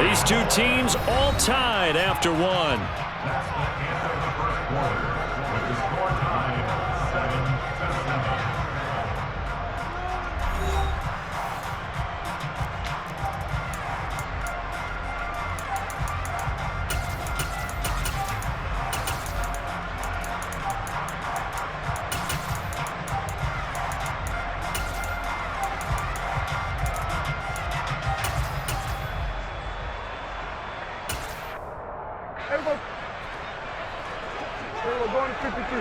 These two teams all tied after one. That's the end of the first quarter, with the score tied 7-7. We're going to 53.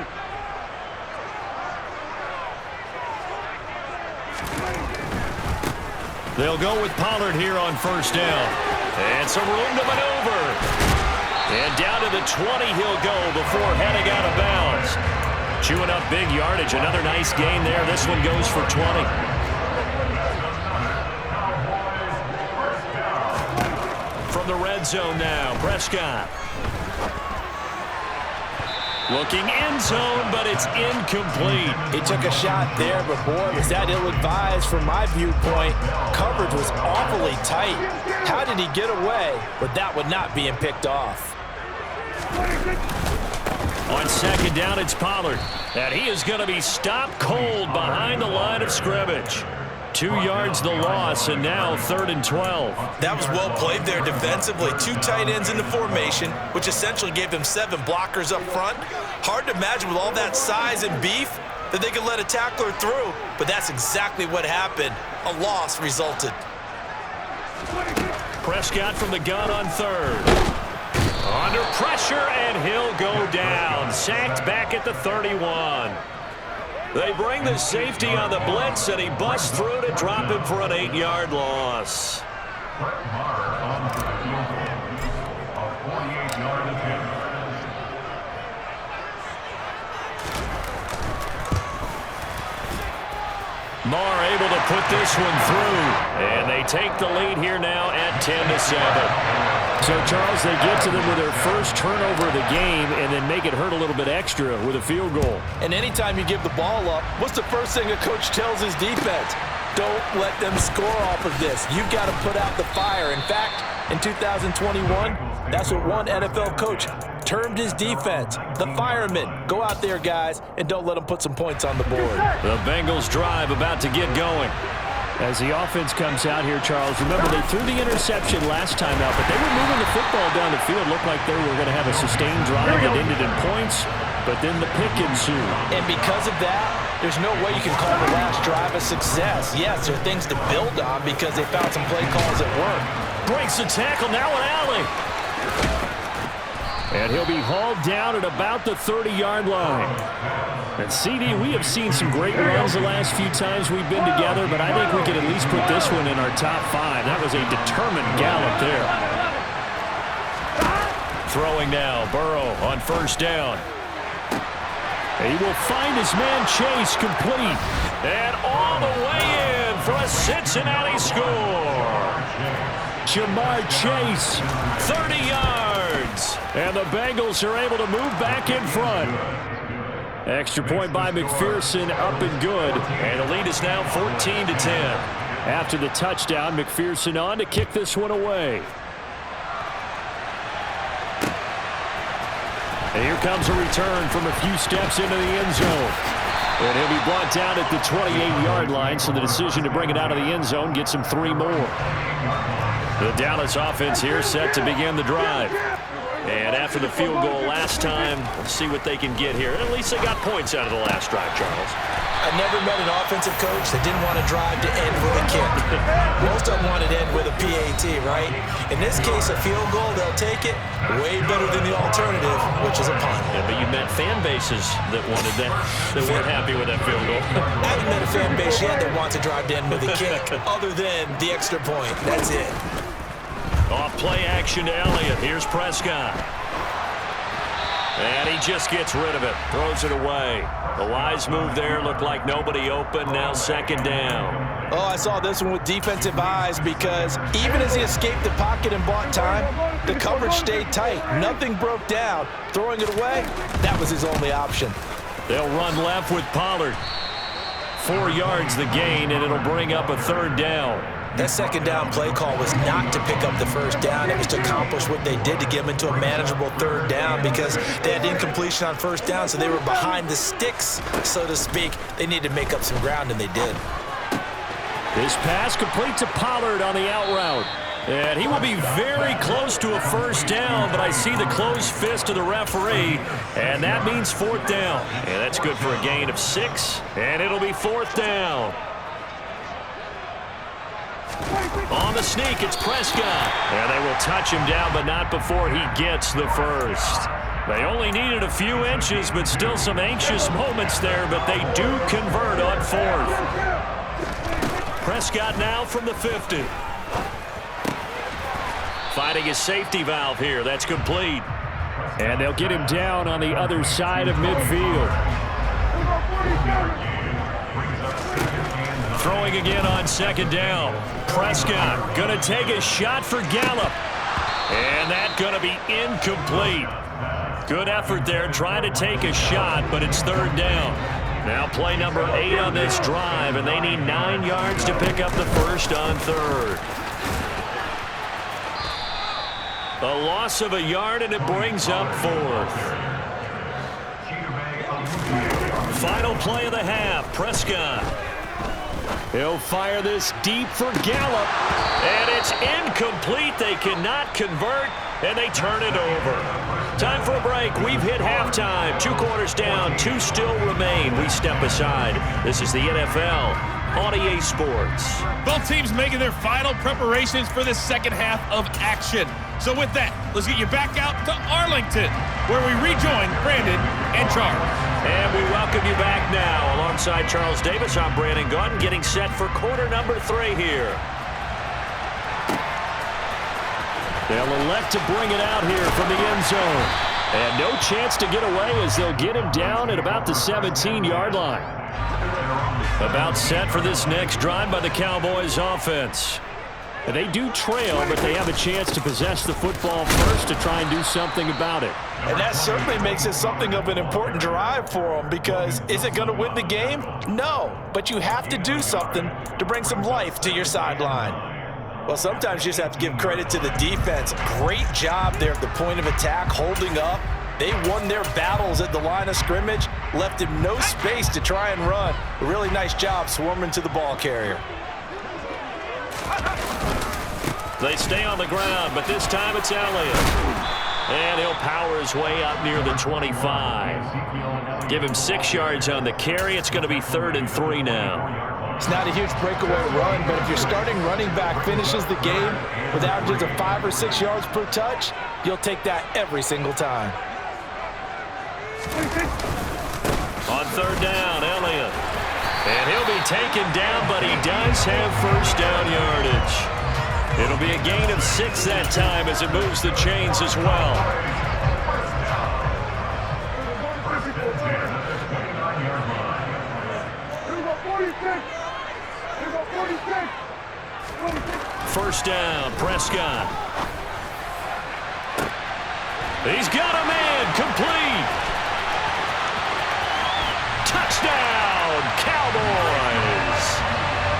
They'll go with Pollard here on first down. And some room to maneuver. And down to the 20 he'll go before heading out of bounds. Chewing up big yardage. Another nice gain there. This one goes for 20. From the red zone now, Prescott. Looking end zone, but it's incomplete. He took a shot there, but boy, was that ill-advised from my viewpoint. Coverage was awfully tight. How did he get away with that one not being picked off? On second down, it's Pollard. And he is going to be stopped cold behind the line of scrimmage. 2 yards the loss, and now 3rd and 12. That was well played there defensively. 2 tight ends in the formation, which essentially gave them 7 blockers up front. Hard to imagine with all that size and beef that they could let a tackler through, but that's exactly what happened. A loss resulted. Prescott from the gun on 3rd. Under pressure, and he'll go down. Sacked back at the 31. They bring the safety on the blitz, and he busts through to drop him for an 8-yard loss. Marr able to put this one through, and they take the lead here now at 10-7. So, Charles, they get to them with their first turnover of the game and then make it hurt a little bit extra with a field goal. And anytime you give the ball up, what's the first thing a coach tells his defense? Don't let them score off of this. You've got to put out the fire. In fact, in 2021, that's what one NFL coach termed his defense, the firemen. Go out there, guys, and don't let them put some points on the board. The Bengals drive about to get going. As the offense comes out here, Charles, remember they threw the interception last time out, but they were moving the football down the field. Looked like they were going to have a sustained drive that ended in points, but then the pick ensued. And because of that, there's no way you can call the last drive a success. Yes, there are things to build on because they found some play calls that work. Breaks the tackle, now an alley. And he'll be hauled down at about the 30-yard line. And, CD, we have seen some great runs the last few times we've been together, but I think we could at least put this one in our top 5. That was a determined gallop there. Throwing now, Burrow on first down. He will find his man Chase complete. And all the way in for a Cincinnati score. Jamar Chase, 30 yards. And the Bengals are able to move back in front. Extra point by McPherson, up and good. And the lead is now 14-10. After the touchdown, McPherson on to kick this one away. And here comes a return from a few steps into the end zone. And he'll be brought down at the 28-yard line, so the decision to bring it out of the end zone gets him 3 more. The Dallas offense here set to begin the drive. And after the field goal last time, we'll see what they can get here. At least they got points out of the last drive, Charles. I never met an offensive coach that didn't want to drive to end with a kick. Most of them wanted to end with a PAT, right? In this case, a field goal, they'll take it. Way better than the alternative, which is a punt. Yeah, but you met fan bases that wanted that, that weren't happy with that field goal. I haven't met a fan base yet that wants to drive to end with a kick, other than the extra point. That's it. Off play action to Elliott. Here's Prescott. And he just gets rid of it. Throws it away. A wise move there. Looked like nobody open. Now second down. Oh, I saw this one with defensive eyes because even as he escaped the pocket and bought time, the coverage stayed tight. Nothing broke down. Throwing it away, that was his only option. They'll run left with Pollard. 4 yards the gain, and it'll bring up a 3rd down. That second down play call was not to pick up the first down. It was to accomplish what they did to get them into a manageable third down because they had incompletion on first down, so they were behind the sticks, so to speak. They needed to make up some ground, and they did. This pass complete to Pollard on the out route. And he will be very close to a first down, but I see the closed fist of the referee, and that means fourth down. And that's good for a gain of 6, and it'll be fourth down. On the sneak, it's Prescott. And they will touch him down, but not before he gets the first. They only needed a few inches, but still some anxious moments there, but they do convert on fourth. Prescott now from the 50. Finding his safety valve here. That's complete. And they'll get him down on the other side of midfield. Throwing again on second down. Prescott going to take a shot for Gallup. And that's going to be incomplete. Good effort there trying to take a shot, but it's third down. Now play number 8 on this drive, and they need 9 yards to pick up the first on third. A loss of a yard, and it brings up fourth. Final play of the half, Prescott. He'll fire this deep for Gallup, and it's incomplete. They cannot convert, and they turn it over. Time for a break. We've hit halftime. 2 quarters down, 2 still remain. We step aside. This is the NFL on EA Sports. Both teams making their final preparations for the second half of action. So with that, let's get you back out to Arlington, where we rejoin Brandon and Charles. And we welcome you back now. Alongside Charles Davis, I'm Brandon Gunn, getting set for quarter number 3 here. They'll elect to bring it out here from the end zone. And no chance to get away as they'll get him down at about the 17-yard line. About set for this next drive by the Cowboys offense. And they do trail, but they have a chance to possess the football first to try and do something about it. And that certainly makes it something of an important drive for them, because is it going to win the game? No, but you have to do something to bring some life to your sideline. Well, sometimes you just have to give credit to the defense. Great job there at the point of attack, holding up. They won their battles at the line of scrimmage, left him no space to try and run. A really nice job swarming to the ball carrier. They stay on the ground, but this time it's Elliott. And he'll power his way up near the 25. Give him 6 yards on the carry. It's going to be 3rd and 3 now. It's not a huge breakaway run, but if your starting running back finishes the game with averages of 5 or 6 yards per touch, you'll take that every single time. On 3rd down, Elliott. And he'll be taken down, but he does have first down yardage. It'll be a gain of 6 that time as it moves the chains as well. First down, Prescott. He's got a man, complete. Touchdown, Cowboys.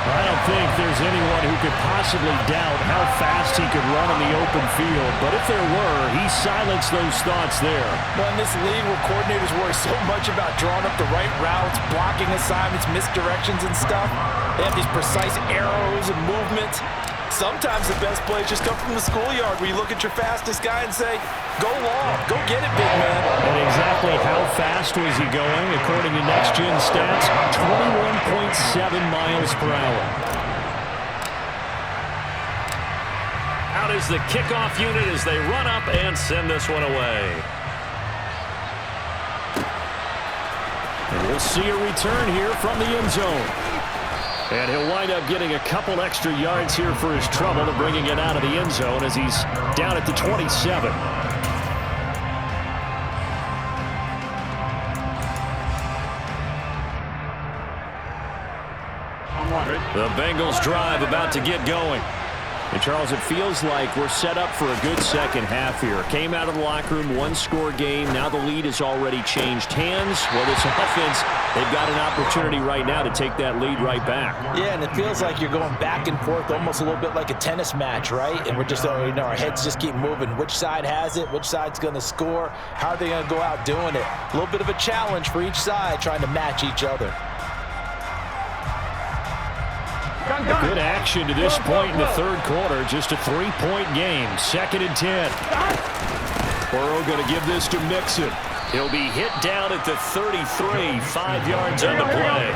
I don't think there's anyone who could possibly doubt how fast he could run in the open field. But if there were, he silenced those thoughts there. Well, in this league where coordinators worry so much about drawing up the right routes, blocking assignments, misdirections and stuff, they have these precise arrows and movements. Sometimes the best plays just come from the schoolyard where you look at your fastest guy and say, go long, go get it, big man. And exactly how fast was he going? According to Next Gen Stats, 21.7 miles per hour. Out is the kickoff unit as they run up and send this one away. And we'll see a return here from the end zone. And he'll wind up getting a couple extra yards here for his trouble to bringing it out of the end zone as he's down at the 27. The Bengals drive about to get going. And, Charles, it feels like we're set up for a good second half here. Came out of the locker room, one-score game. Now the lead has already changed hands. Well, this offense, they've got an opportunity right now to take that lead right back. Yeah, and it feels like you're going back and forth almost a little bit like a tennis match, right? And we're just, our heads just keep moving. Which side has it? Which side's going to score? How are they going to go out doing it? A little bit of a challenge for each side trying to match each other. Good action to this point in the third quarter. Just a 3-point game. 2nd and 10. Burrow going to give this to Mixon. He'll be hit down at the 33. 5 yards on the play.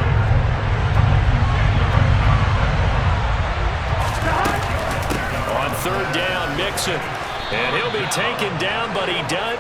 On 3rd down, Mixon. And he'll be taken down, but he does.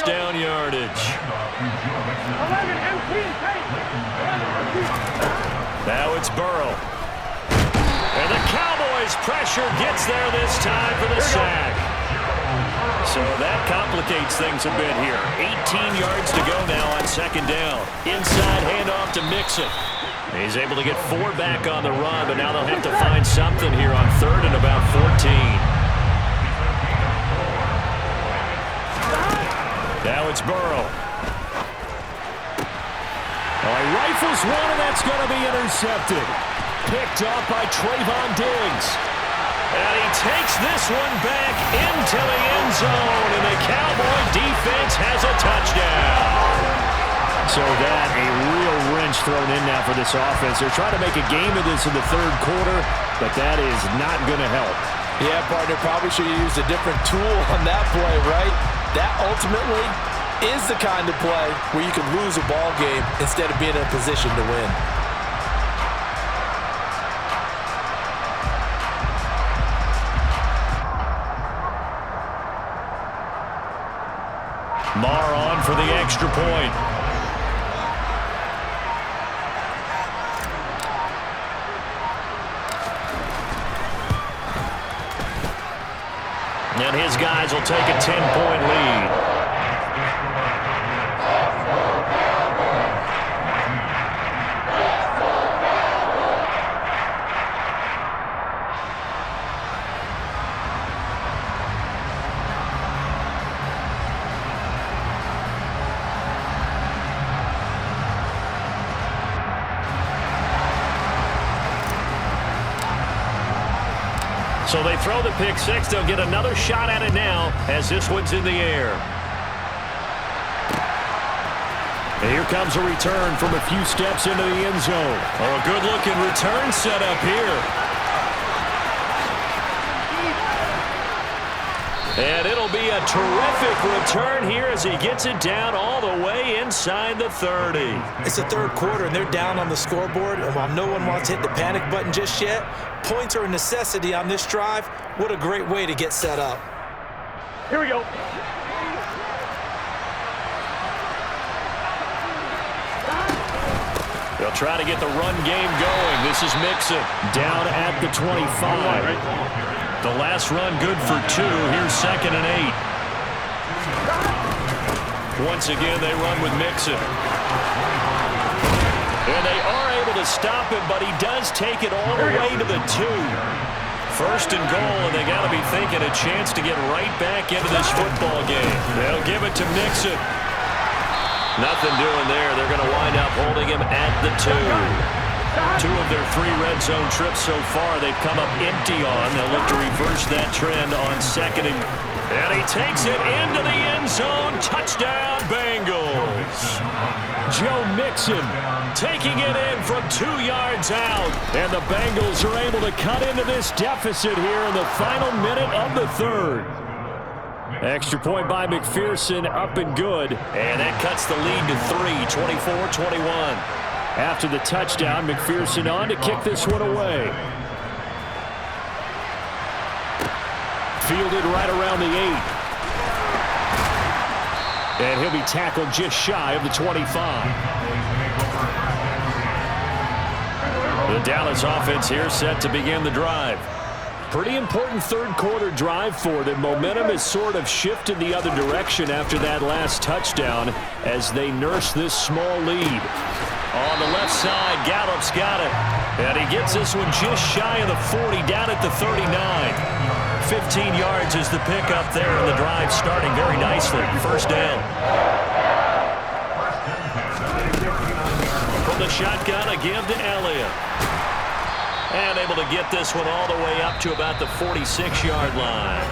Down yardage. Now it's Burrow. And the Cowboys' pressure gets there this time for the sack. So that complicates things a bit here. 18 yards to go now on 2nd down. Inside handoff to Mixon. He's able to get 4 back on the run, but now they'll have to find something here on 3rd and about 14. Now it's Burrow. Oh, he rifles one, and that's going to be intercepted. Picked off by Trayvon Diggs. And he takes this one back into the end zone, and the Cowboy defense has a touchdown. So that, a real wrench thrown in now for this offense. They're trying to make a game of this in the 3rd quarter, but that is not going to help. Yeah, partner, probably should have used a different tool on that play, right? That ultimately is the kind of play where you can lose a ball game instead of being in a position to win. Marr on for the extra point. And his guys will take a 10-point lead. So they throw the pick six. They'll get another shot at it now as this one's in the air. And here comes a return from a few steps into the end zone. Oh, a good-looking return set up here. And it'll be a terrific return here as he gets it down all the way inside the 30. It's the 3rd quarter, and they're down on the scoreboard. And while no one wants to hit the panic button just yet, points are a necessity on this drive. What a great way to get set up. Here we go. They'll try to get the run game going. This is Mixon down at the 25. The last run good for 2. Here's 2nd and 8. Once again, they run with Mixon. And they are able to stop him, but he does take it all the way to the 2. 1st and goal, and they got to be thinking a chance to get right back into this football game. They'll give it to Mixon. Nothing doing there. They're going to wind up holding him at the 2. 2 of their 3 red zone trips so far they've come up empty on. They'll look to reverse that trend on 2nd and he takes it into the end zone. Touchdown, Bengals. Joe Mixon taking it in from 2 yards out. And the Bengals are able to cut into this deficit here in the final minute of the 3rd. Extra point by McPherson, up and good. And that cuts the lead to 3, 24-21. After the touchdown, McPherson on to kick this one away. Fielded right around the 8. And he'll be tackled just shy of the 25. The Dallas offense here set to begin the drive. Pretty important 3rd quarter drive for them. Momentum has sort of shifted the other direction after that last touchdown as they nurse this small lead. On the left side, Gallup's got it. And he gets this one just shy of the 40, down at the 39. 15 yards is the pickup there, and the drive starting very nicely. First down. From the shotgun, a give to Elliott. And able to get this one all the way up to about the 46-yard line.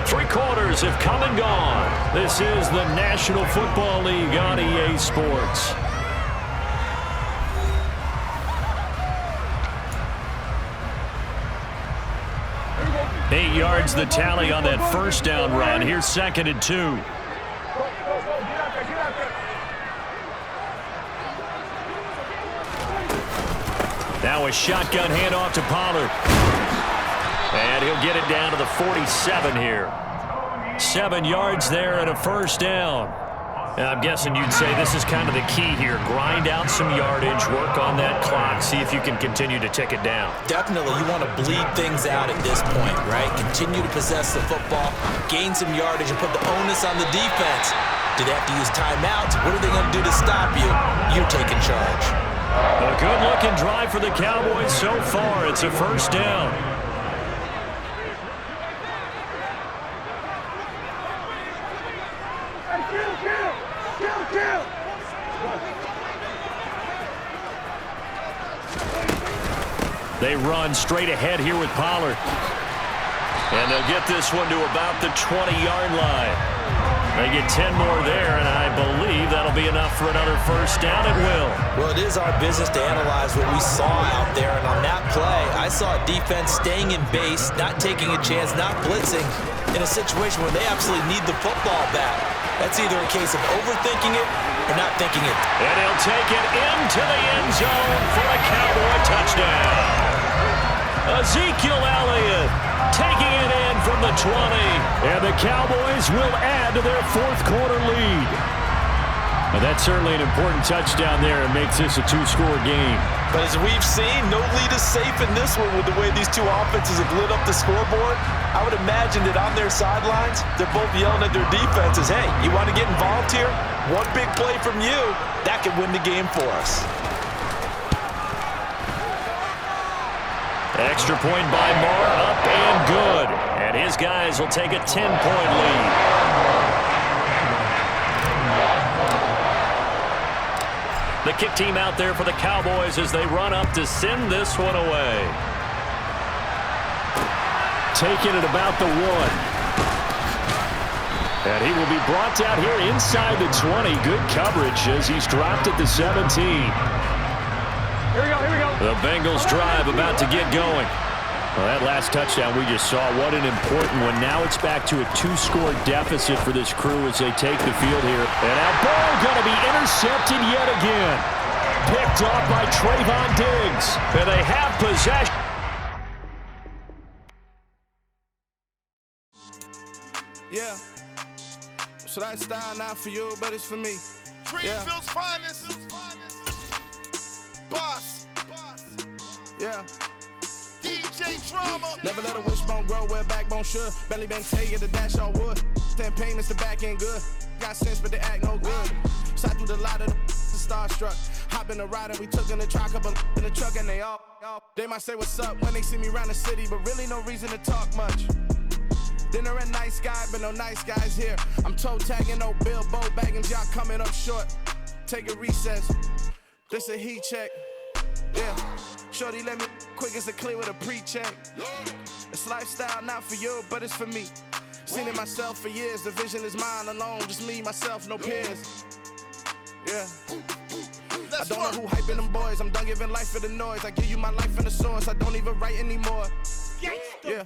3 quarters have come and gone. This is the National Football League on EA Sports. Eight yards the tally on that first down run. Here's 2nd and 2. Now a shotgun handoff to Pollard. And he'll get it down to the 47 here. 7 yards there and a first down. I'm guessing you'd say this is kind of the key here. Grind out some yardage, work on that clock, see if you can continue to tick it down. Definitely, you want to bleed things out at this point, right? Continue to possess the football, gain some yardage, and put the onus on the defense. Do they have to use timeouts? What are they going to do to stop you? You're taking charge. A good-looking drive for the Cowboys so far. It's a first down. They run straight ahead here with Pollard. And they'll get this one to about the 20-yard line. They get 10 more there, and I believe that'll be enough for another first down. It will. Well, it is our business to analyze what we saw out there, and on that play, I saw a defense staying in base, not taking a chance, not blitzing, in a situation where they absolutely need the football back. That's either a case of overthinking it or not thinking it. And he'll take it into the end zone for a Cowboy touchdown. Ezekiel Elliott taking it in from the 20. And the Cowboys will add to their 4th quarter lead. Well, that's certainly an important touchdown there and makes this a 2-score game. But as we've seen, no lead is safe in this one with the way these two offenses have lit up the scoreboard. I would imagine that on their sidelines, they're both yelling at their defenses, hey, you want to get involved here? One big play from you, that could win the game for us. Extra point by Moore, up and good. And his guys will take a 10-point lead. The kick team out there for the Cowboys as they run up to send this one away. Taking it about the 1. And he will be brought down here inside the 20. Good coverage as he's dropped at the 17. Here we go. The Bengals drive about to get going. Well, that last touchdown we just saw, what an important one. Now it's back to a 2-score deficit for this crew as they take the field here. And now ball going to be intercepted yet again. Picked off by Trayvon Diggs. And they have possession. Yeah. So that style not for you, but it's for me. Greenfield's finest. Boss. Yeah. DJ Drama. Never let a wishbone grow where a backbone should. Belly been tell you the dash on wood. 10 payments, the back end good. Got sense, but they act no good. So I do the lot of the starstruck. Hop in the ride and we took in the truck, up in the truck and they all. They might say what's up when they see me around the city, but really no reason to talk much. Dinner at Nice Guy, but no nice guys here. I'm toe tagging, no Bilbo bagging, y'all coming up short. Take a recess. This a heat check. Yeah. Shorty let me quick as a clear with a pre-check. It's lifestyle not for you, but it's for me. Seen it myself for years. The vision is mine alone. Just me, myself, no peers. Yeah. I don't know who hyping them boys. I'm done giving life for the noise. I give you my life in the source. I don't even write anymore. Yeah.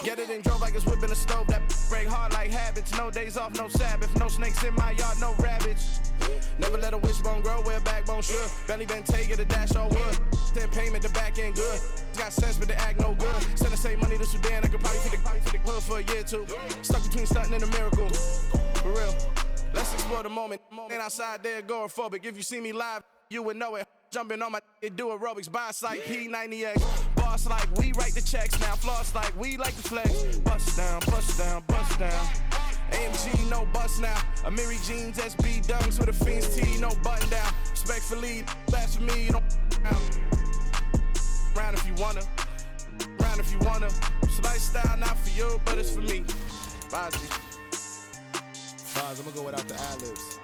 Get it and drove like it's whipping a stove. That break hard like habits. No days off, no Sabbath. No snakes in my yard, no rabbits. Never let a wishbone grow where a backbone should. Belly been take it, a dash all wood. Then payment, the back end good. Got sense, but they act no good. Send the same money to Sudan. I could probably fit the hood for a year or two. Stuck between stunting and a miracle. For real. Let's explore the moment. Ain't outside there agoraphobic. If you see me live, you would know it. Jumping on my do aerobics, buy site P90X. Boss like we write the checks now. Floss like we like to flex. Bust down, bust down, bust down. AMG, no bust now. Amiri jeans, SB dunks with a Fiends T, no button down. Respectfully, best for me, you don't round if you wanna. Round if you wanna. It's lifestyle not for you, but it's for me. Bozzy. I'm gonna go without the ad-libs.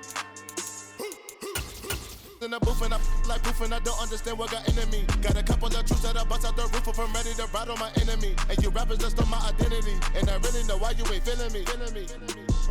In the booth and I like proof and I don't understand what got into me. Got a couple of truths that I bust out the roof if I'm ready to ride on my enemy. And you rappers just stole my identity. And I really know why you ain't feeling me.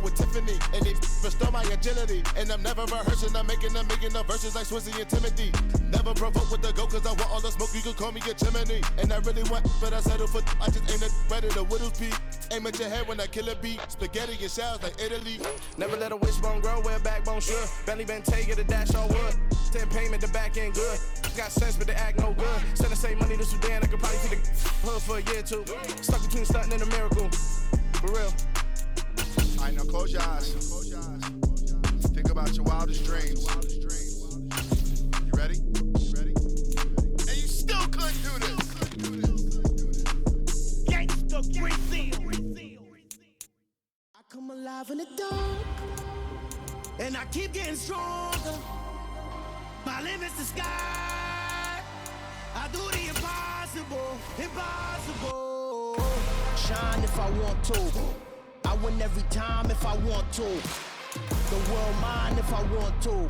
With Tiffany and they restore my agility. And I'm never rehearsing, I'm making the verses like Swizzy and Timothy. Never provoke with the go cause I want all the smoke, you can call me a chimney. And I really want, but I settle for I just aim it better the Whittles peak. Aim at your head when I kill a beat. Spaghetti and shells like Italy. Never let a wishbone grow where a backbone should. Belly been take it, a dash all wood. Then payment, the back end good. Got sense, but they act no good. Send the same money to Sudan, I could probably fit the hood for a year or two. Stuck between stunting and a miracle. For real. All right, now close your eyes. Think about your wildest dreams. You ready? And you still couldn't do this. Gangsta Brazil. I come alive in the dark, and I keep getting stronger. My limit's the sky. I do the impossible, impossible. Shine if I want to. I win every time if I want to. The world mine if I want to.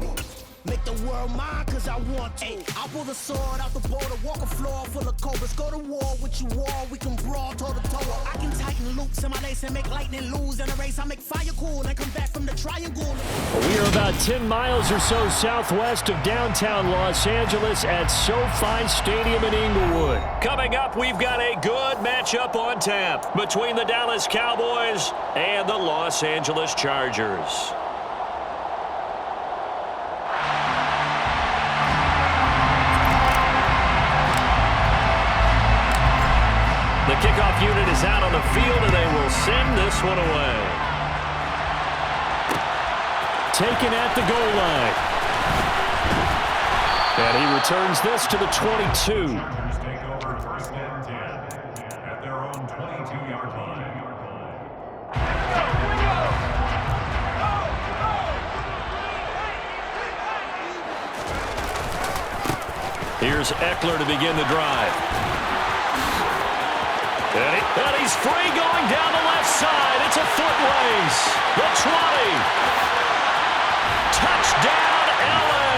Make the world mine cause I want to. I pull the sword out the border, walk a floor full of cobras. Go to war with you all, we can brawl toe to toe. I can tighten loops in my lace and make lightning lose in a race. I make fire cool and come back from the triangle. We are about 10 miles or so southwest of downtown Los Angeles at SoFi Stadium in Inglewood. Coming up, we've got a good matchup on tap between the Dallas Cowboys and the Los Angeles Chargers. The kickoff unit is out on the field, and they will send this one away. Taken at the goal line. And he returns this to the 22. Chargers take over first and 10 at their own 22-yard line. Here's Eckler to begin the drive. And he's free going down the left side. It's a foot race. The 20. Touchdown, LA.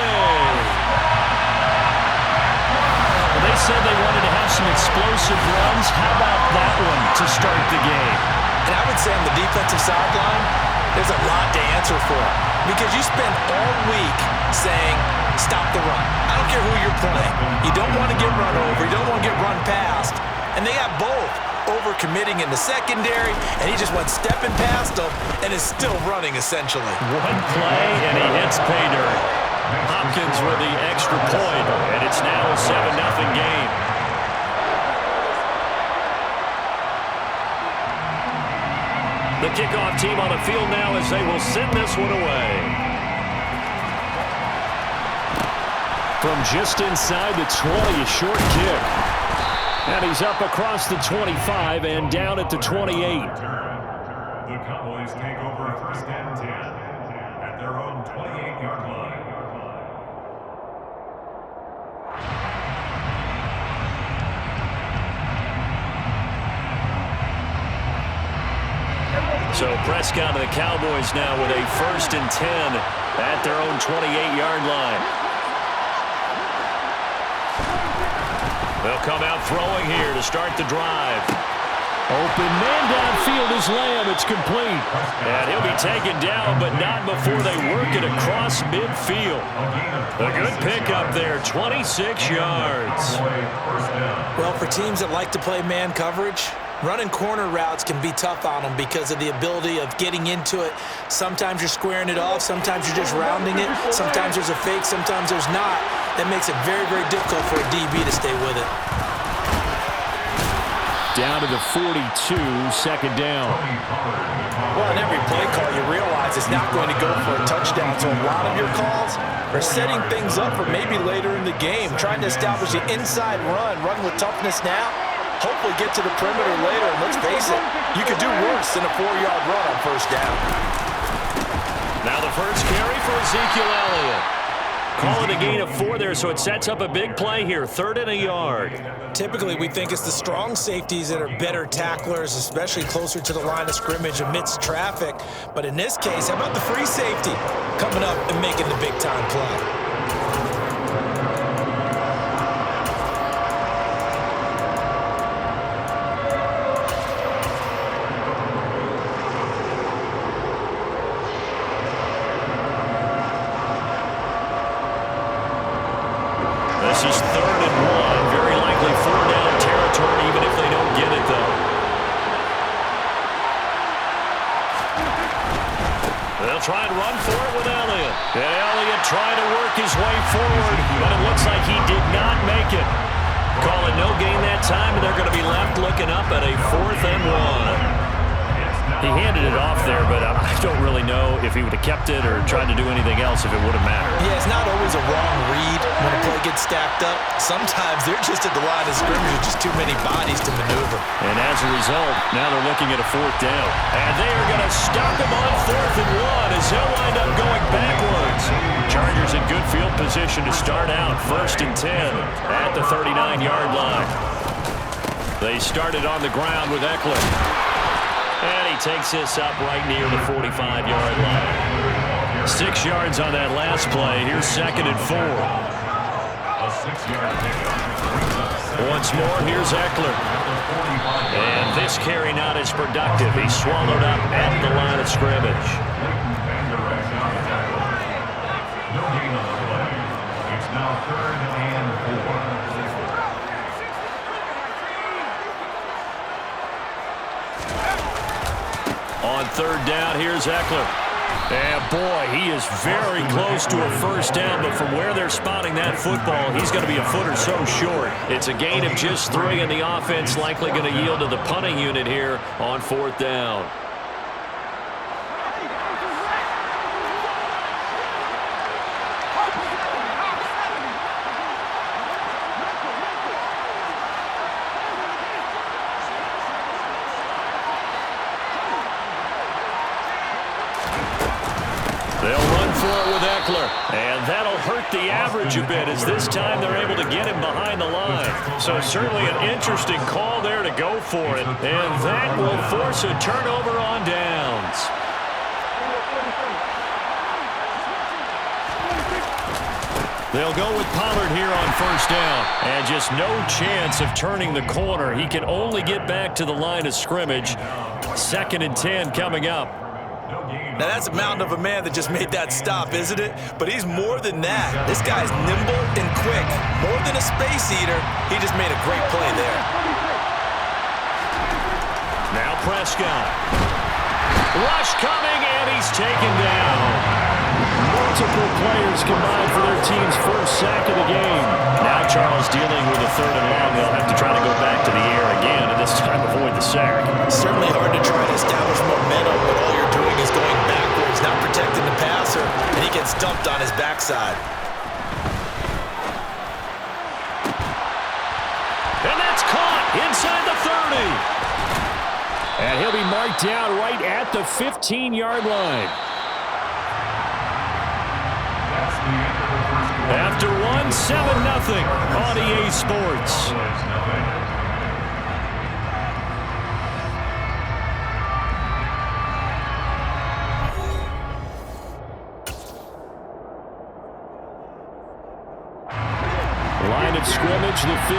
They said they wanted to have some explosive runs. How about that one to start the game? And I would say on the defensive sideline, there's a lot to answer for. Because you spend all week saying, stop the run. I don't care who you're playing. You don't want to get run over. You don't want to get run past. And they got both. Over-committing in the secondary, and he just went stepping past them and is still running, essentially. One play, and he hits pay dirt. Hopkins with the extra point, and it's now a 7-0 game. The kickoff team on the field now as they will send this one away. From just inside the 20, a short kick. And he's up across the 25 and down at the 28. The Cowboys take over first and 10 at their own 28-yard line. So Prescott and the Cowboys now with a 1st and 10 at their own 28-yard line. They'll come out throwing here to start the drive. Open man downfield is Lamb. It's complete. And he'll be taken down, but not before they work it across midfield. A good pickup there, 26 yards. Well, for teams that like to play man coverage, running corner routes can be tough on them because of the ability of getting into it. Sometimes you're squaring it off. Sometimes you're just rounding it. Sometimes there's a fake. Sometimes there's not. That makes it very, very difficult for a DB to stay with it. Down to the 42, 2nd down. Well, in every play call, you realize it's not going to go for a touchdown. So a lot of your calls are setting things up for maybe later in the game, trying to establish the inside run with toughness now, hopefully get to the perimeter later. And let's face it, you could do worse than a 4-yard run on 1st down. Now the first carry for Ezekiel Elliott. Call it a gain of 4 there, so it sets up a big play here, 3rd and a yard. Typically, we think it's the strong safeties that are better tacklers, especially closer to the line of scrimmage amidst traffic. But in this case, how about the free safety coming up and making the big-time play? This is 3rd and 1. Very likely 4-down territory, even if they don't get it, though. They'll try and run for it with Elliott. And Elliott trying to work his way forward, but it looks like he did not make it. Call it no gain that time, and they're going to be left looking up at a 4th and 1. He handed it off there, but I don't really know if he would have kept it or tried to do anything else if it would have mattered. Yeah, it's not always a wrong read when a play gets stacked up. Sometimes they're just at the line of scrimmage with just too many bodies to maneuver. And as a result, now they're looking at a 4th down. And they are going to stop him on 4th and 1 as he'll wind up going backwards. Chargers in good field position to start out, 1st and 10 at the 39-yard line. They started on the ground with Eckler. And he takes this up right near the 45-yard line. 6 yards on that last play. Here's 2nd and 4. Once more, here's Eckler. And this carry not as productive. He's swallowed up at the line of scrimmage. It's now 3rd and 4. On 3rd down, here's Eckler. And boy, he is very close to a 1st down, but from where they're spotting that football, he's going to be a foot or so short. It's a gain of just 3, and the offense likely going to yield to the punting unit here on 4th down. They'll run for it with Eckler, and that'll hurt the average a bit as this time they're able to get him behind the line. So certainly an interesting call there to go for it, and that will force a turnover on downs. They'll go with Pollard here on 1st down, and just no chance of turning the corner. He can only get back to the line of scrimmage. 2nd and 10 coming up. Now, that's a mountain of a man that just made that stop, isn't it? But he's more than that. This guy's nimble and quick. More than a space eater, he just made a great play there. Now Prescott. Rush coming, and he's taken down. Multiple players combined for their team's 1st sack of the game. Now Charles dealing with a 3rd and long. They'll have to try to go back to the air again, and this time avoid the sack. Certainly hard to try to establish momentum when all you're doing is going backwards, not protecting the passer, and he gets dumped on his backside. And that's caught inside the 30. And he'll be marked down right at the 15-yard line. After 1-7-0 on EA Sports. Line of scrimmage, the 15.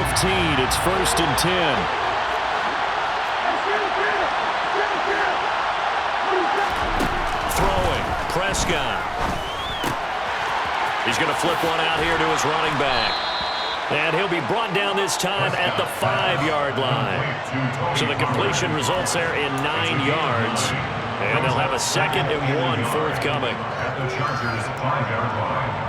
It's 1st and 10. Throwing, Prescott. He's going to flip one out here to his running back. And he'll be brought down this time at the 5-yard line. So the completion results there in 9 yards. And they'll have a 2nd and 1 forthcoming. At the Chargers' 5-yard line.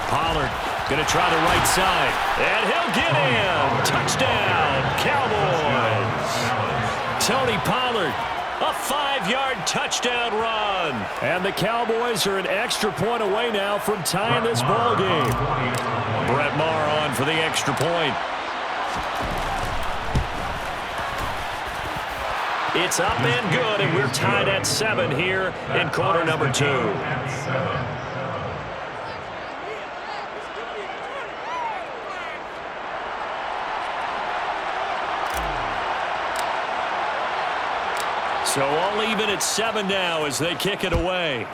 Pollard going to try the right side. And he'll get in. Touchdown, Cowboys. Tony Pollard, a 5-yard touchdown run. And the Cowboys are an extra point away now from tying this ball game. Brett Maher on for the extra point. It's up and good, and we're tied at 7 here in quarter number 2. So all even at 7 now as they kick it away.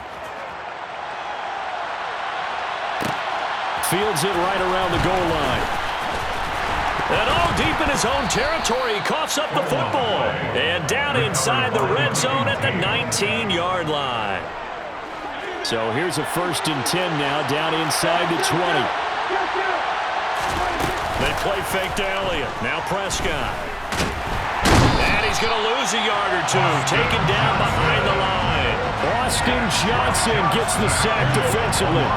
Fields it right around the goal line. And all deep in his own territory, he coughs up the football. And down inside the red zone at the 19-yard line. So here's a 1st and 10 now, down inside the 20. They play fake to Elliott. Now Prescott. And he's going to lose a yard or 2, taken down behind the line. Austin Johnson gets the sack defensively.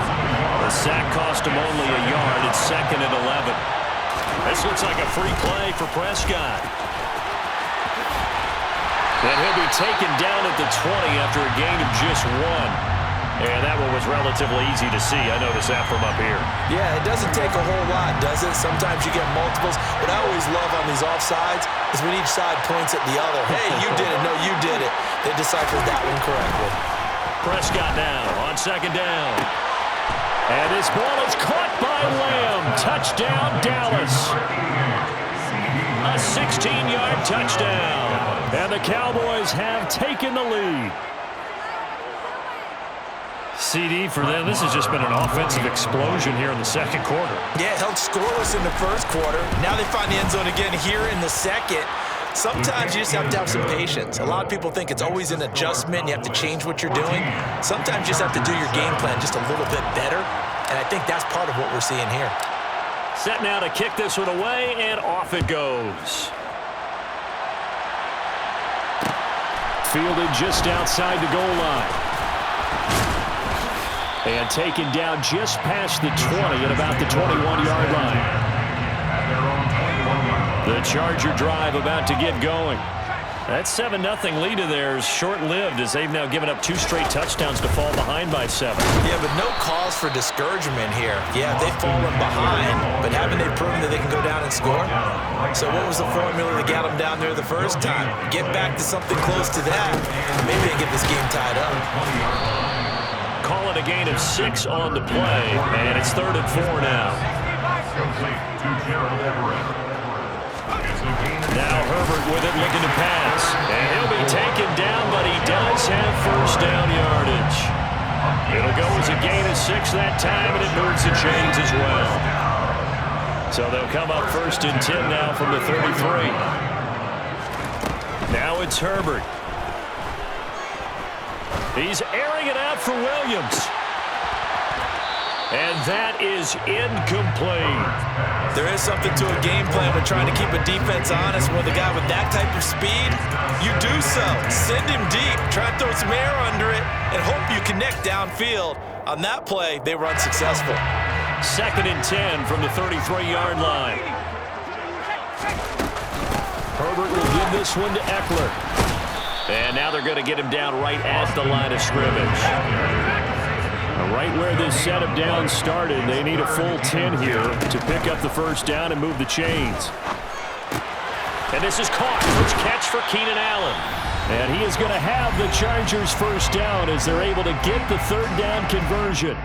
The sack cost him only a yard. It's 2nd and 11. This looks like a free play for Prescott. And he'll be taken down at the 20 after a gain of just 1. And that one was relatively easy to see. I noticed that from up here. Yeah, it doesn't take a whole lot, does it? Sometimes you get multiples. What I always love on these offsides is when each side points at the other. Hey, you did it. No, you did it. They deciphered that one correctly. Prescott now on 2nd down. And this ball is caught by Lamb. Touchdown, Dallas. A 16-yard touchdown. And the Cowboys have taken the lead. CD for them. This has just been an offensive explosion here in the 2nd quarter. Yeah, held scoreless in the 1st quarter. Now they find the end zone again here in the 2nd. Sometimes you just have to have some patience. A lot of people think it's always an adjustment. You have to change what you're doing. Sometimes you just have to do your game plan just a little bit better. And I think that's part of what we're seeing here. Set now to kick this one away, and off it goes. Fielded just outside the goal line. And taken down just past the 20 at about the 21-yard line. The Charger drive about to get going. That 7-0 lead of theirs short-lived as they've now given up 2 straight touchdowns to fall behind by 7. Yeah, but no cause for discouragement here. Yeah, they've fallen behind, but haven't they proven that they can go down and score? So what was the formula that got them down there the first time? Get back to something close to that. Maybe they get this game tied up. Call it a gain of 6 on the play, and it's 3rd and 4 now. Now Herbert with it, looking to pass. And he'll be taken down, but he does have 1st down yardage. It'll go as a gain of 6 that time, and it moves the chains as well. So they'll come up 1st and 10 now from the 33. Now it's Herbert. He's airing it out for Williams. And that is incomplete. There is something to a game plan with trying to keep a defense honest with a guy with that type of speed. You do so. Send him deep. Try to throw some air under it and hope you connect downfield. On that play, they were unsuccessful. 2nd and 10 from the 33-yard line. Herbert will give this one to Eckler. And now they're going to get him down right at the line of scrimmage. Right where this setup down started, they need a full 10 here to pick up the 1st down and move the chains. And this is caught. First catch for Keenan Allen. And he is going to have the Chargers' 1st down as they're able to get the 3rd down conversion.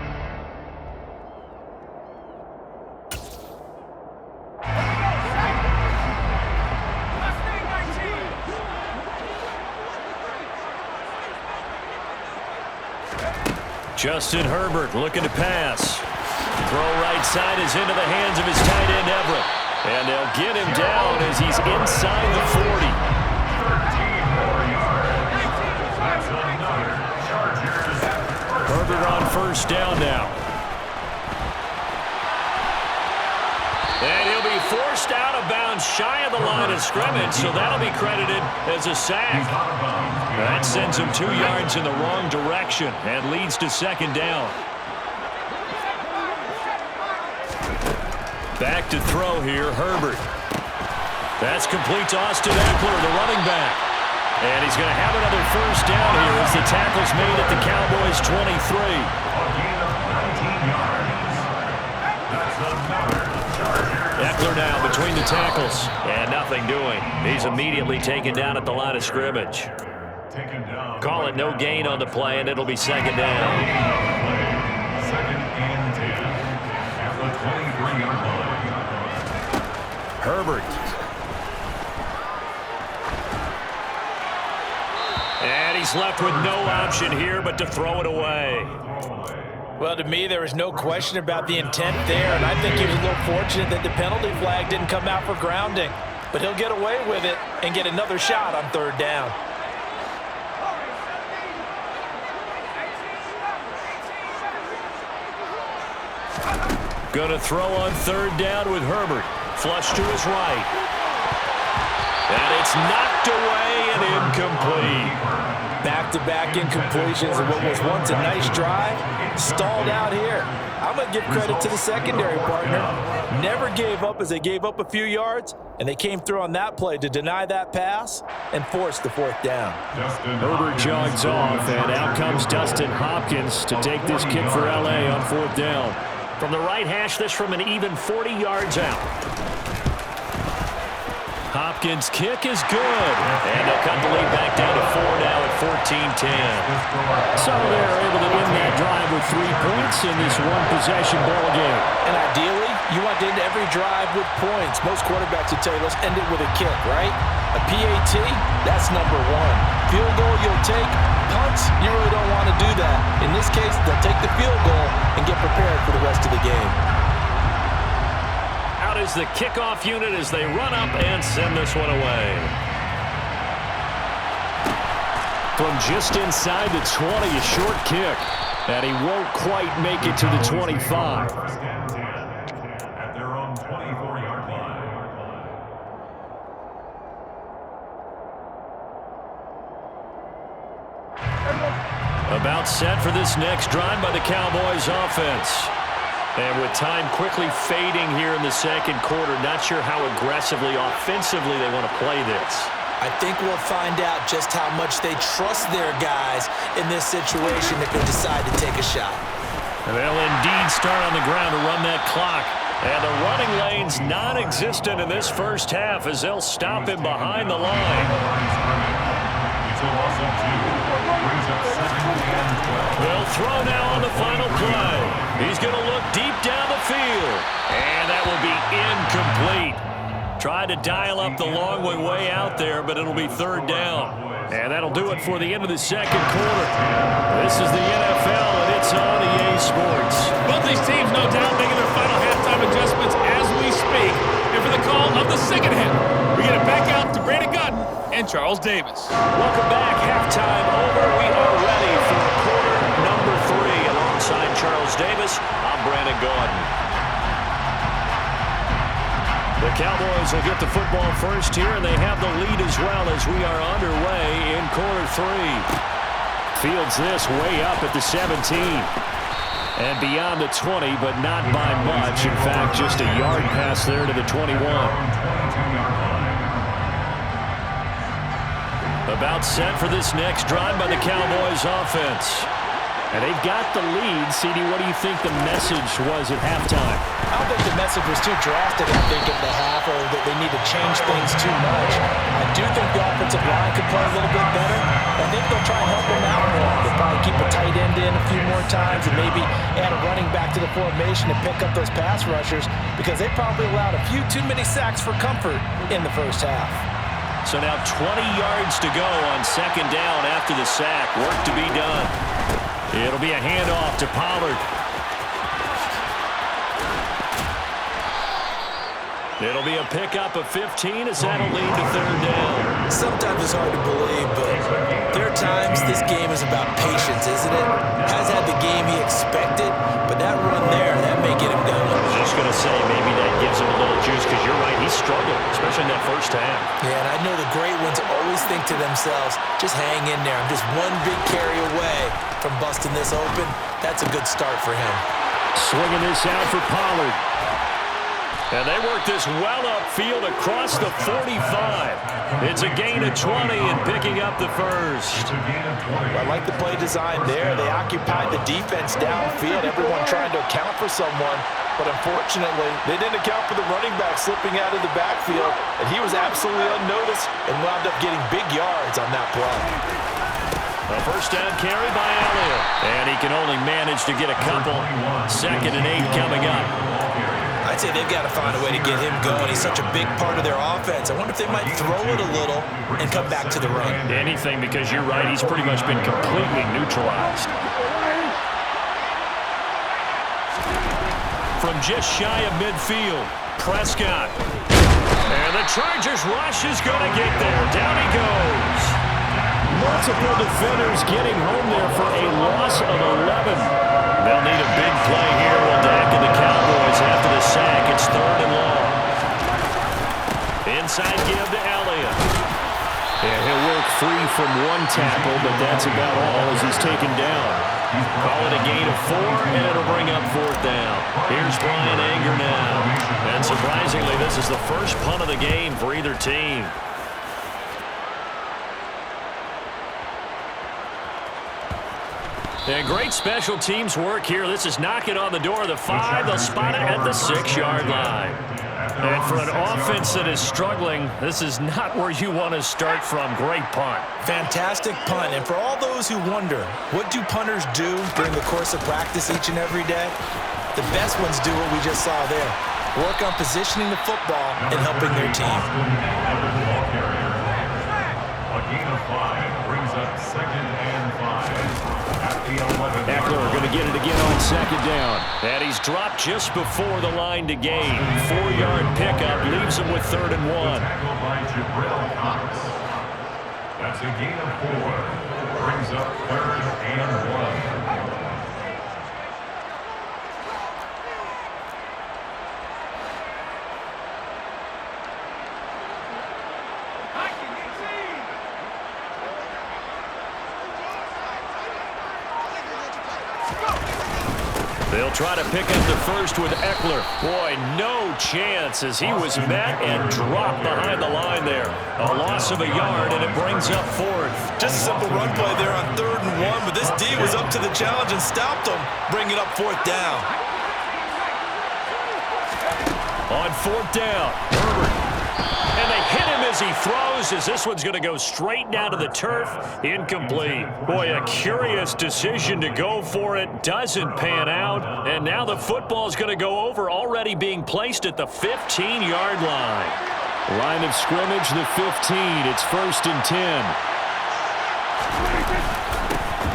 Justin Herbert looking to pass. Throw right side is into the hands of his tight end, Everett. And they'll get him down as he's inside the 40. Herbert on first down now. And he'll be forced out of bounds shy of the line of scrimmage, so that'll be credited as a sack. That sends him 2 yards in the wrong direction and leads to second down. Back to throw here, Herbert. That's complete to Austin Eckler, the running back. And he's going to have another first down here as the tackle's made at the Cowboys' 23. Eckler now between the tackles. And nothing doing. He's immediately taken down at the line of scrimmage. Call it no gain on the play, and it'll be second down. Second and 10 at the 23-yard line. Herbert. And he's left with no option here but to throw it away. Well, to me, there was no question about the intent there, and I think he was a little fortunate that the penalty flag didn't come out for grounding. But he'll get away with it and get another shot on third down. Going to throw on third down with Herbert. Flush to his right. And it's knocked away and incomplete. Back-to-back incompletions of what was once a nice drive, stalled out here. I'm going to give credit to the secondary partner. Never gave up as they gave up a few yards, and they came through on that play to deny that pass and force the fourth down. Herbert jogs off, and out comes Dustin Hopkins to take this kick for L.A. on fourth down. From the right hash, this from an even 40 yards out. Hopkins' kick is good. And they'll cut the lead back down to 4 now at 14-10. So they're able to win that drive with 3 points in this one-possession ball game. And ideally, you want to end every drive with points. Most quarterbacks would tell you, let's end it with a kick, right? A PAT, that's number 1. Field goal you'll take. Punts, you really don't want to do that. In this case, they'll take the field goal and get prepared for the rest of the game. Out is the kickoff unit as they run up and send this one away. From just inside the 20, a short kick. And he won't quite make it to the 25. First and 10 at their own 24-yard line. About set for this next drive by the Cowboys offense. And with time quickly fading here in the second quarter, not sure how aggressively, offensively they want to play this. I think we'll find out just how much they trust their guys in this situation if they decide to take a shot. And they'll indeed start on the ground to run that clock. And the running lane's non-existent in this first half as they'll stop him behind the line. They'll throw now on the final play. He's going to look deep down the field. And that will be incomplete. Tried to dial up the long way out there, but it'll be third down. And that'll do it for the end of the second quarter. This is the NFL, and it's on EA Sports. Both these teams, no doubt, making their final halftime adjustments as we speak. And for the call of the second half, we get it back out to Brandon Godden and Charles Davis. Welcome back. Halftime over. We are ready for quarter number 3. Alongside Charles Davis, I'm Brandon Godden. The Cowboys will get the football first here, and they have the lead as well as we are underway in quarter 3. Fields this way up at the 17. And beyond the 20, but not by much. In fact, just a yard pass there to the 21. About set for this next drive by the Cowboys offense. And they've got the lead. CD, what do you think the message was at halftime? I don't think the message was too drastic, I think, at the half, or that they need to change things too much. I do think the offensive line could play a little bit better. I think they'll try and help them out more. They'll probably keep a tight end in a few more times and maybe add a running back to the formation and pick up those pass rushers because they probably allowed a few too many sacks for comfort in the first half. So now 20 yards to go on second down after the sack. Work to be done. It'll be a handoff to Pollard. It'll be a pickup of 15 as that'll lead to third down. Sometimes it's hard to believe, but there are times this game is about patience, isn't it? Has had the game he expected, but that run there, that may get him going. I was just going to say maybe that gives him a little juice because you're right, he struggled, especially in that first half. Yeah, and I know the great ones always think to themselves, just hang in there. I'm just one big carry away from busting this open. That's a good start for him. Swinging this out for Pollard. And they work this well upfield across the 45. It's a gain of 20 and picking up the first. I like the play design there. They occupied the defense downfield, everyone trying to account for someone. But unfortunately, they didn't account for the running back slipping out of the backfield, and he was absolutely unnoticed and wound up getting big yards on that play. A first down carry by Elliott. And he can only manage to get a couple. 2nd and 8 coming up. I'd say they've got to find a way to get him going. He's such a big part of their offense. I wonder if they might throw it a little and come back to the run. Anything, because you're right, he's pretty much been completely neutralized. From just shy of midfield, Prescott. And the Chargers rush is going to get there. Down he goes. Multiple defenders getting home there for a loss of 11. They'll need a big play here. Will Dak and the Cowboys after the sack. It's 3rd and long. Inside give to Elliott. And he'll work free from one tackle, but that's about all as he's taken down. Call it a gain of 4, and it'll bring up 4th down. Here's Brian Anger now. And surprisingly, this is the first punt of the game for either team. And great special teams work here. This is knocking on the door of the 5. They'll spot it at the 6-yard line. And for an offense that is struggling, this is not where you want to start from. Great punt. Fantastic punt. And for all those who wonder, what do punters do during the course of practice each and every day? The best ones do what we just saw there. Work on positioning the football and helping their team. A gain of 5 brings up 2nd and 5. Eckler going to get it again on 2nd down. And he's dropped just before the line to gain. 4-yard pickup leaves him with 3rd and 1. Tackled by Jabril Cox. That's a gain of 4. Brings up 3rd and 1. They'll try to pick up the first with Eckler. Boy, no chance as he was met and dropped behind the line there. A loss of a yard, and it brings up 4th. Just a simple run play there on 3rd and 1, but this D was up to the challenge and stopped him, bringing up 4th down. On 4th down, Herbert. And they hit him as he throws, as this one's going to go straight down to the turf. Incomplete. Boy, a curious decision to go for it. Doesn't pan out. And now the football's going to go over, already being placed at the 15-yard line. Line of scrimmage, the 15. It's 1st and 10.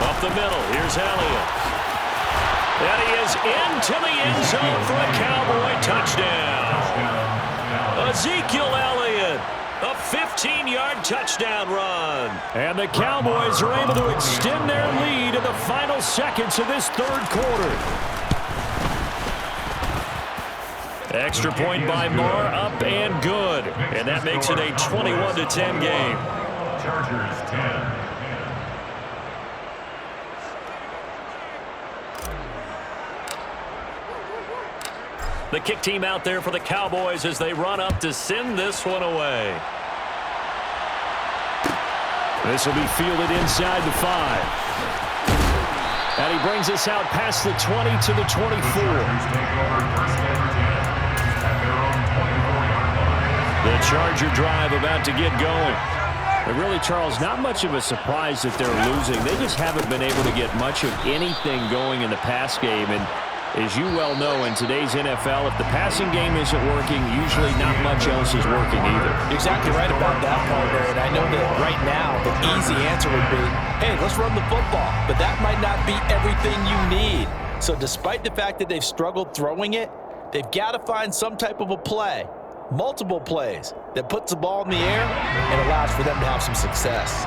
Up the middle, here's Elliott. And he is into the end zone for a Cowboy touchdown. Ezekiel Elliott, a 15-yard touchdown run. And the Cowboys are able to extend their lead in the final seconds of this 3rd quarter. Extra point by Marr, up and good. And that makes it a 21-10 game. Chargers 10. The kick team out there for the Cowboys as they run up to send this one away. This will be fielded inside the 5. And he brings us out past the 20 to the 24. The Charger drive about to get going. But really, Charles, not much of a surprise that they're losing. They just haven't been able to get much of anything going in the pass game. And As you well know, in today's NFL, if the passing game isn't working, usually not much else is working either. You're exactly right about that, partner. And I know that right now the easy answer would be, hey, let's run the football. But that might not be everything you need. So despite the fact that they've struggled throwing it, they've got to find some type of a play, multiple plays, that puts the ball in the air and allows for them to have some success.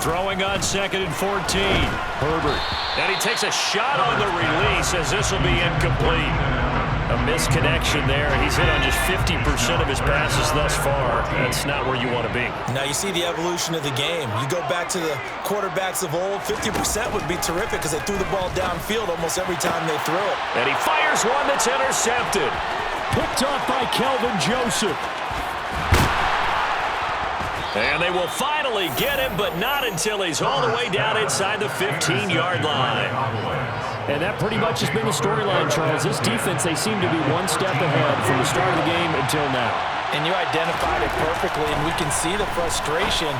Throwing on 2nd and 14. Herbert. And he takes a shot on the release as this will be incomplete. A misconnection there. He's hit on just 50% of his passes thus far. That's not where you want to be. Now you see the evolution of the game. You go back to the quarterbacks of old, 50% would be terrific because they threw the ball downfield almost every time they threw it. And he fires one that's intercepted. Picked off by Kelvin Joseph. And they will finally get him, but not until he's all the way down inside the 15-yard line. And that pretty much has been the storyline, Charles. This defense, they seem to be one step ahead from the start of the game until now. And you identified it perfectly, and we can see the frustration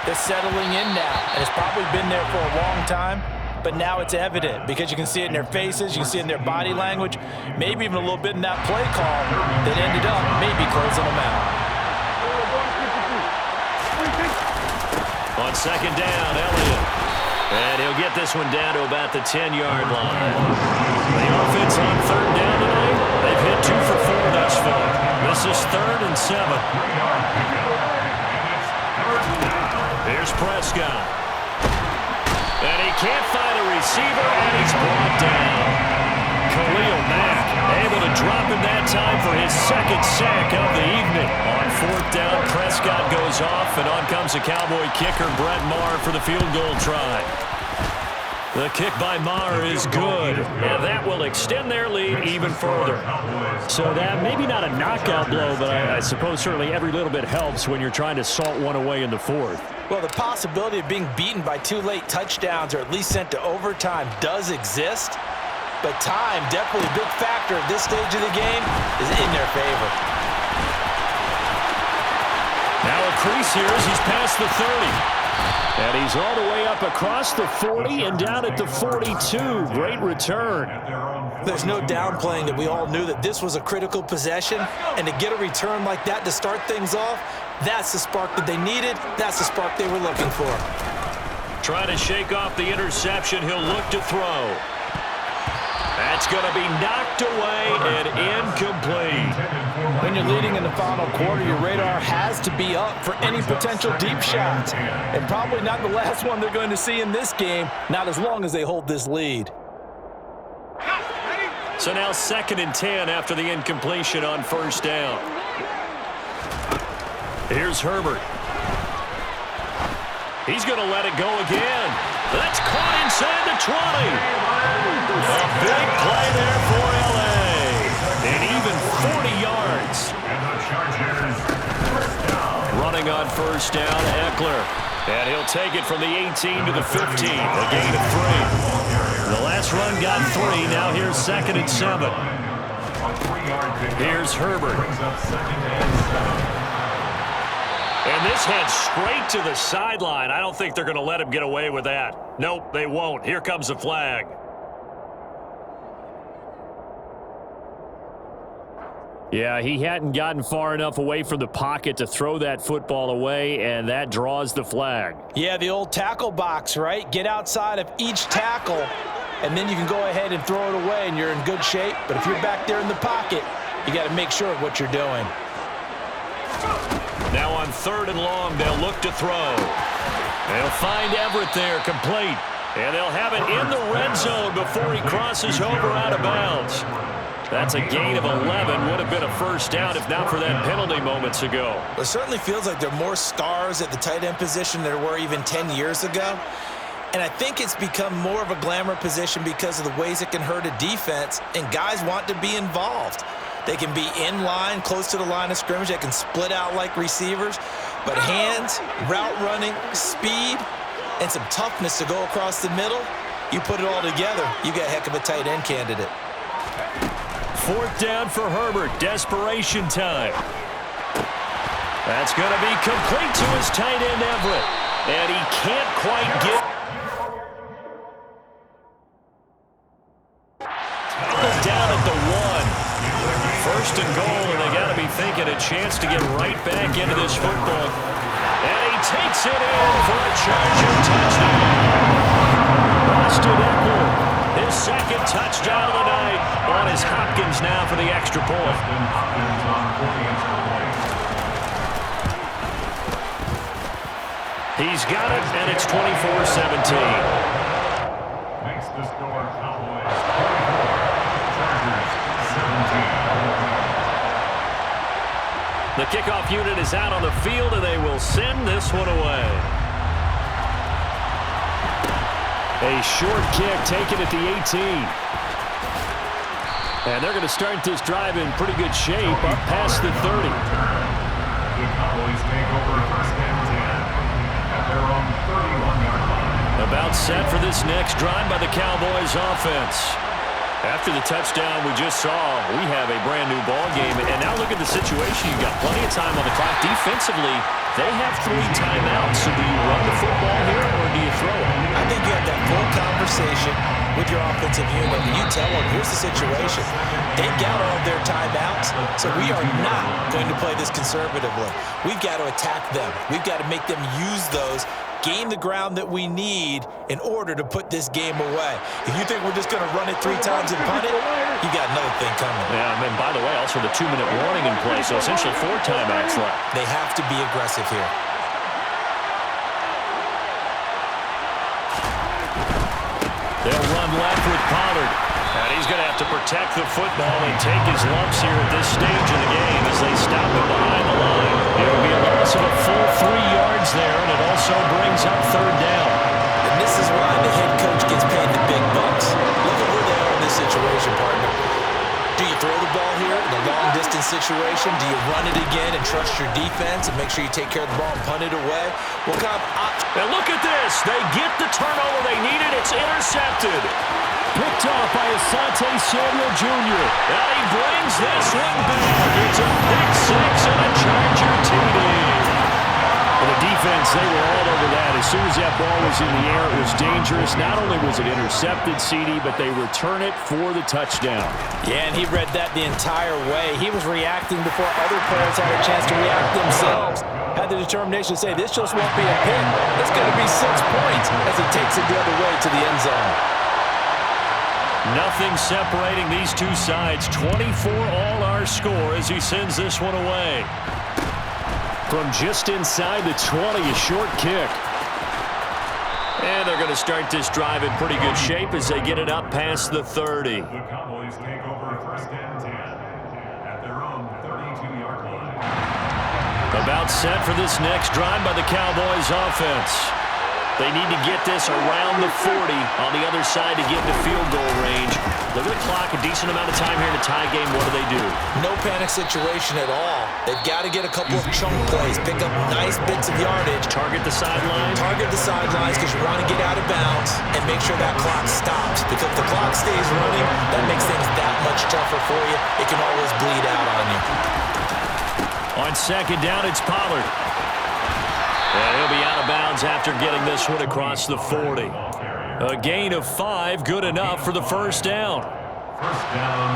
that's settling in now. And it's probably been there for a long time, but now it's evident because you can see it in their faces, you can see it in their body language, maybe even a little bit in that play call that ended up maybe closing them out. On 2nd down, Elliott. And he'll get this one down to about the 10-yard line. The offense on 3rd down tonight, they've hit 2 for 4 thus far. This is 3rd and 7. Here's Prescott. And he can't find a receiver, and he's brought down. Khalil Mack able to drop him that time for his 2nd sack of the evening. On 4th down, Prescott goes off, and on comes the Cowboy kicker, Brett Maher, for the field goal try. The kick by Maher is good, and that will extend their lead even further. So that maybe not a knockout blow, but I suppose certainly every little bit helps when you're trying to salt one away in the 4th. Well, the possibility of being beaten by 2 late touchdowns or at least sent to overtime does exist. But time, definitely a big factor at this stage of the game, is in their favor. Now a crease here as he's past the 30. And he's all the way up across the 40 and down at the 42. Great return. There's no downplaying that we all knew that this was a critical possession. And to get a return like that to start things off, that's the spark that they needed. That's the spark they were looking for. Trying to shake off the interception. He'll look to throw. That's going to be knocked away and incomplete. When you're leading in the final quarter, your radar has to be up for any potential deep shots. And probably not the last one they're going to see in this game, not as long as they hold this lead. So now 2nd and 10 after the incompletion on 1st down. Here's Herbert. He's going to let it go again. That's caught inside the 20. A big play there for L.A. And even 40 yards. Running on 1st down, Eckler. And he'll take it from the 18 to the 15. A gain of 3. The last run got 3. Now here's 2nd and 7. Here's Herbert. And this heads straight to the sideline. I don't think they're going to let him get away with that. Nope, they won't. Here comes the flag. Yeah, he hadn't gotten far enough away from the pocket to throw that football away, and that draws the flag. Yeah, the old tackle box, right? Get outside of each tackle, and then you can go ahead and throw it away, and you're in good shape. But if you're back there in the pocket, you got to make sure of what you're doing. Now on 3rd and long, they'll look to throw. They'll find Everett there, complete. And they'll have it in the red zone before he crosses over out of bounds. That's a gain of 11. Would have been a 1st down if not for that penalty moments ago. It certainly feels like there are more stars at the tight end position than there were even 10 years ago. And I think it's become more of a glamour position because of the ways it can hurt a defense, and guys want to be involved. They can be in line, close to the line of scrimmage. They can split out like receivers. But hands, route running, speed, and some toughness to go across the middle, you put it all together, you got a heck of a tight end candidate. 4th down for Herbert. Desperation time. That's going to be complete to his tight end, Everett. And he can't quite get... Tackled down at the 1. First and goal, and they got to be thinking a chance to get right back into this football. And he takes it in for a Charger touchdown. Austin Eckler, his second touchdown of the night. On his Hopkins now for the extra point. He's got it, and it's 24-17. Makes the score Cowboys 24, Chargers 17. The kickoff unit is out on the field, and they will send this one away. A short kick taken at the 18. And they're going to start this drive in pretty good shape up past the 30. The Cowboys take over first and 10 at their own 31-yard line. About set for this next drive by the Cowboys offense. After the touchdown we just saw, we have a brand new ball game. And now look at the situation. You've got plenty of time on the clock. Defensively, they have 3 timeouts. So do you run the football here or do you throw it? I think you have that full conversation with your offensive unit, and you tell them, here's the situation. They've got all of their timeouts, so we are not going to play this conservatively. We've got to attack them. We've got to make them use those, gain the ground that we need in order to put this game away. If you think we're just going to run it 3 times and punt it, you got another thing coming. Yeah, and by the way, also the 2-minute warning in play, so essentially 4 timeouts left. They have to be aggressive here. They'll run left with Pollard. And he's going to have to protect the football and take his lumps here at this stage of the game as they stop him behind the line. It'll be a loss of a full 3 yards there, and it also brings up 3rd down. And this is why the head coach gets paid the big bucks. Look at where they are in this situation, partner. Do you throw the ball here in a long-distance situation? Do you run it again and trust your defense and make sure you take care of the ball and punt it away? What kind of option? And look at this. They get the turnover they needed. It's intercepted. Picked off by Asante Samuel Jr. And he brings this one back. It's a pick 6 and a Charger TD. For the defense, they were all over that. As soon as that ball was in the air, it was dangerous. Not only was it intercepted, CD, but they return it for the touchdown. Yeah, and he read that the entire way. He was reacting before other players had a chance to react themselves. Had the determination to say, this just won't be a pick. It's going to be 6 points as he takes it the other way to the end zone. Nothing separating these two sides. 24 all our score as he sends this one away. From just inside the 20, a short kick. And they're going to start this drive in pretty good shape as they get it up past the 30. The Cowboys take over first and 10 at their own 32-yard line. About set for this next drive by the Cowboys offense. They need to get this around the 40 on the other side to get into field goal range. Look at the clock, a decent amount of time here in a tie game. What do? No panic situation at all. They've got to get a couple of chunk plays, pick up nice bits of yardage. Target the sidelines. Target the sidelines because you want to get out of bounds and make sure that clock stops. Because if the clock stays running, that makes things that much tougher for you. It can always bleed out on you. On second down, it's Pollard. And he'll be out of bounds after getting this one across the 40. A gain of 5, good enough for the first down. First down,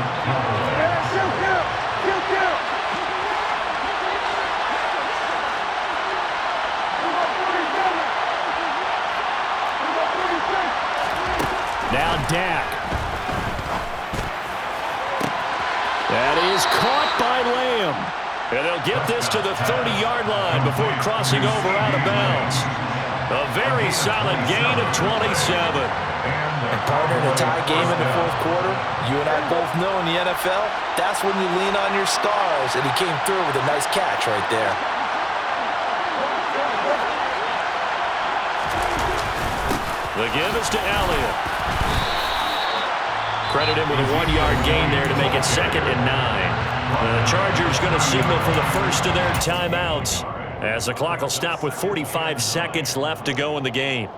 Now Dak. That is caught by Lamb. And they'll get this to the 30-yard line before crossing over out of bounds. A very solid gain of 27. And partner, in a tie game in the 4th quarter, you and I both know in the NFL, that's when you lean on your stars. And he came through with a nice catch right there. The give is to Elliott. Credit him with a 1-yard gain there to make it 2nd and 9. The Chargers going to signal for the first of their timeouts as the clock will stop with 45 seconds left to go in the game.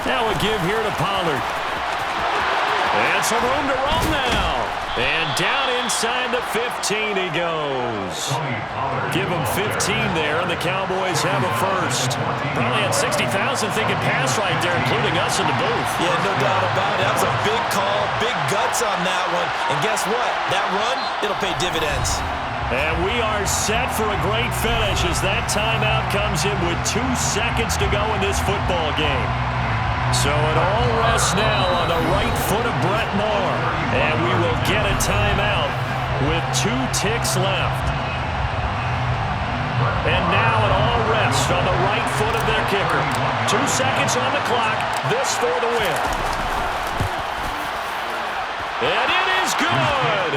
Now a give here to Pollard. And got some room to roam now. And down inside the 15 he goes. Give him 15 there, and the Cowboys have a first. Probably had 60,000 thinking pass right there, including us in the booth. Yeah, no doubt about it. That was a big call, big guts on that one. And guess what? That run, it'll pay dividends. And we are set for a great finish as that timeout comes in with 2 seconds to go in this football game. So it all rests now on the right foot of Brett Moore. And we will get a timeout with 2 ticks left. And now it all rests on the right foot of their kicker. 2 seconds on the clock. This for the win. And it is good.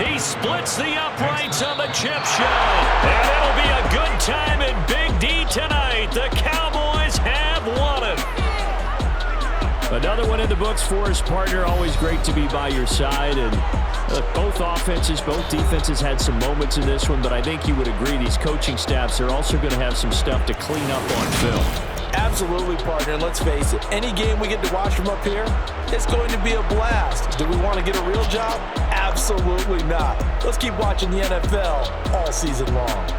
He splits the uprights on the chip shot. And it'll be a good time in Big D tonight. The Cowboys have won it. Another one in the books for his partner. Always great to be by your side. And both offenses, both defenses had some moments in this one, but I think you would agree these coaching staffs are also going to have some stuff to clean up on film. Absolutely, partner. And let's face it, any game we get to watch from up here, it's going to be a blast. Do we want to get a real job? Absolutely not. Let's keep watching the NFL all season long.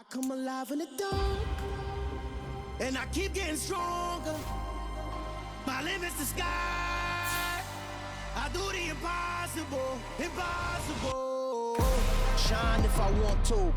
Come alive in the dark, and I keep getting stronger. My limit's the sky. I do the impossible, impossible. Shine if I want to.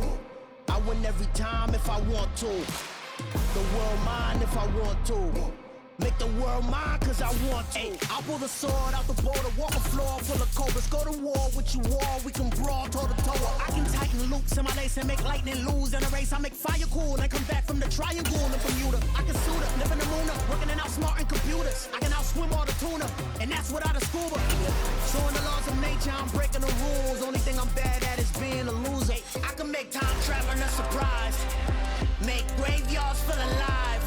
I win every time if I want to. The world mine if I want to. Make the world mine cause I want to. I pull the sword out the border, walk a floor full of cobras. Go to war with you all, we can brawl toe to toe. I can tighten loops in my lace and make lightning lose in a race. I make fire cool and come back from the triangle in Bermuda. I can suit up, live in the moon up, working and outsmarting computers. I can outswim all the tuna, and that's without a scuba. So in the laws of nature, I'm breaking the rules. Only thing I'm bad at is being a loser. I can make time traveling a surprise. Make graveyards feel alive.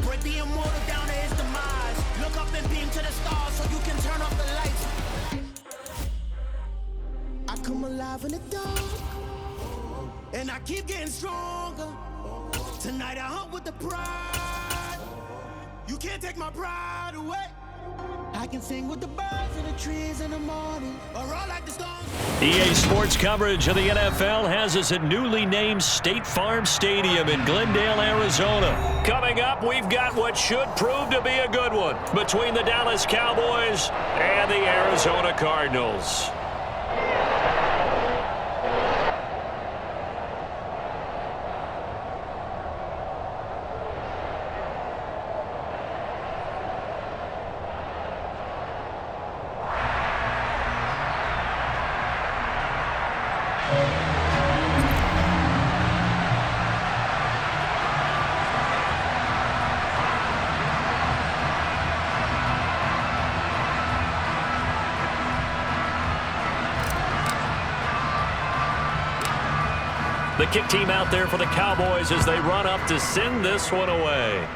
Break the immortal down to his demise. Look up and beam to the stars so you can turn off the lights. I come alive in the dark, and I keep getting stronger. Tonight I hunt with the pride. You can't take my pride away. I can sing with the birds and the trees in the morning, or all like the stars. EA Sports coverage of the NFL has us at newly named State Farm Stadium in Glendale, Arizona. Coming up, we've got what should prove to be a good one between the Dallas Cowboys and the Arizona Cardinals. The kick team out there for the Cowboys as they run up to send this one away.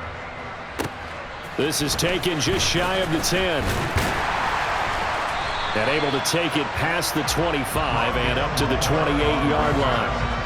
This is taken just shy of the 10. And able to take it past the 25 and up to the 28-yard line.